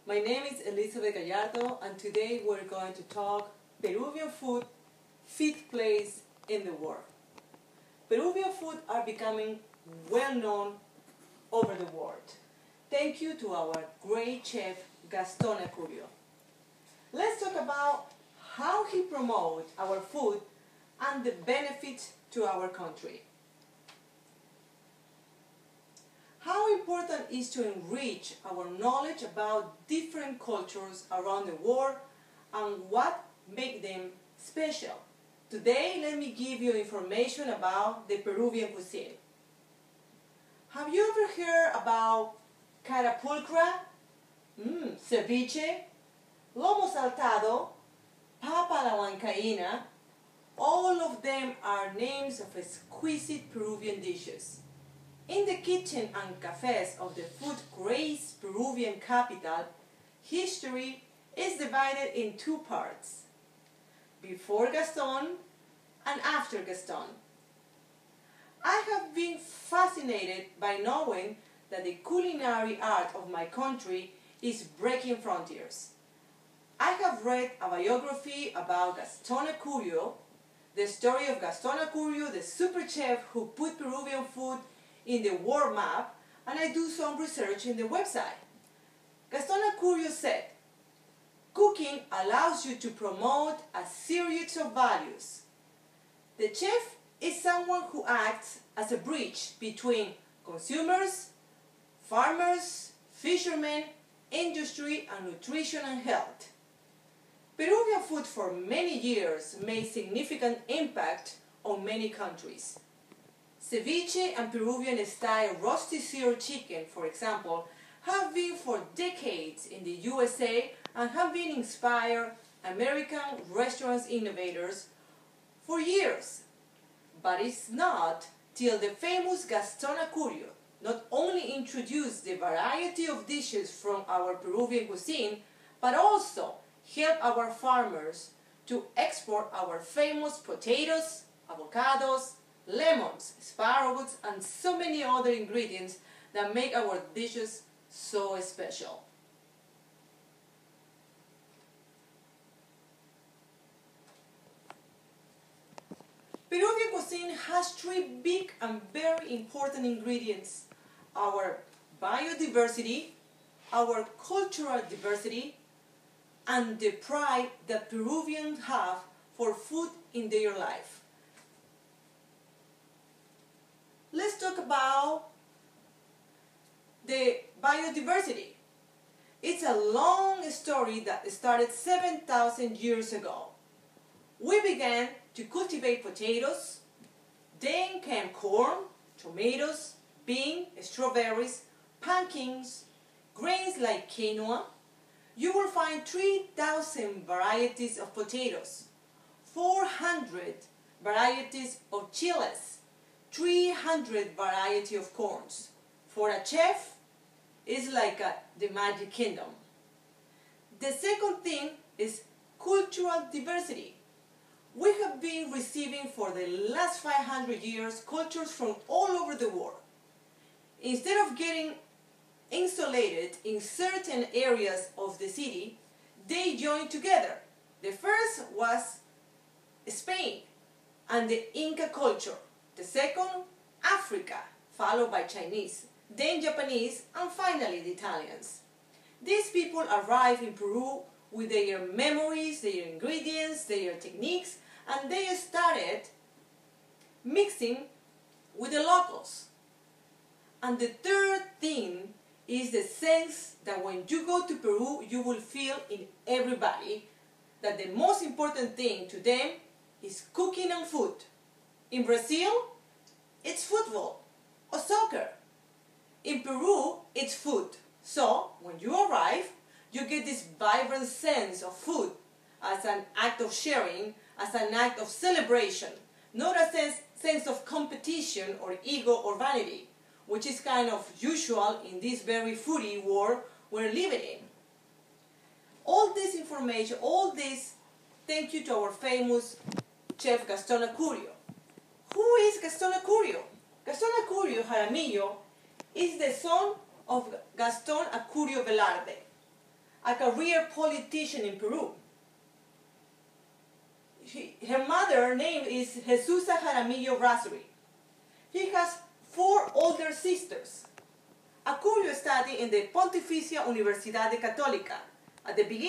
My name is Elizabeth Gallardo, and today we're going to talk Peruvian food, fifth place in the world. Peruvian food are becoming well known over the world. Thank you to our great chef, Gaston Acurio. Let's talk about how he promotes our food and the benefits to our country. How important is to enrich our knowledge about different cultures around the world and what makes them special. Today, let me give you information about the Peruvian cuisine. Have you ever heard about carapulcra, ceviche, lomo saltado, papa a la huancaína? All of them are names of exquisite Peruvian dishes. In the kitchen and cafes of the food-crazed Peruvian capital, history is divided in two parts: before Gaston and after Gaston. I have been fascinated by knowing that the culinary art of my country is breaking frontiers. I have read a biography about Gaston Acurio, the story of Gaston Acurio, the super chef who put Peruvian food in the world map, and I do some research in the website. Gaston Acurio said, "Cooking allows you to promote a series of values. The chef is someone who acts as a bridge between consumers, farmers, fishermen, industry, and nutrition and health." Peruvian food for many years made significant impact on many countries. Ceviche and Peruvian-style roasted seared chicken, for example, have been for decades in the USA and have been inspired American restaurant innovators for years. But it's not till the famous Gaston Acurio not only introduced the variety of dishes from our Peruvian cuisine, but also helped our farmers to export our famous potatoes, avocados, lemons, asparagus, and so many other ingredients that make our dishes so special. Peruvian cuisine has three big and very important ingredients: our biodiversity, our cultural diversity, and the pride that Peruvians have for food in their life. Let's talk about the biodiversity. It's a long story that started 7,000 years ago. We began to cultivate potatoes, then came corn, tomatoes, beans, strawberries, pumpkins, grains like quinoa. You will find 3,000 varieties of potatoes, 400 varieties of chiles, 300 varieties of corns. For a chef, it's like the magic kingdom. The second thing is cultural diversity. We have been receiving for the last 500 years cultures from all over the world. Instead of getting insulated in certain areas of the city, they joined together. The first was Spain and the Inca culture. The second, Africa, followed by Chinese, then Japanese, and finally the Italians. These people arrived in Peru with their memories, their ingredients, their techniques, and they started mixing with the locals. And the third thing is the sense that when you go to Peru, you will feel in everybody that the most important thing to them is cooking and food. In Brazil, it's football or soccer. In Peru, it's food. So, when you arrive, you get this vibrant sense of food as an act of sharing, as an act of celebration, not a sense of competition or ego or vanity, which is kind of usual in this very foodie world we're living in. All this information, all this, thank you to our famous chef Gaston Acurio. Who is Gaston Acurio? Gaston Acurio Jaramillo is the son of Gaston Acurio Velarde. a career politician in Peru. Her mother's name is Jesusa Jaramillo Brasserie. She has 4 older sisters. A curious study in the Pontificia Universidade Católica. At the beginning,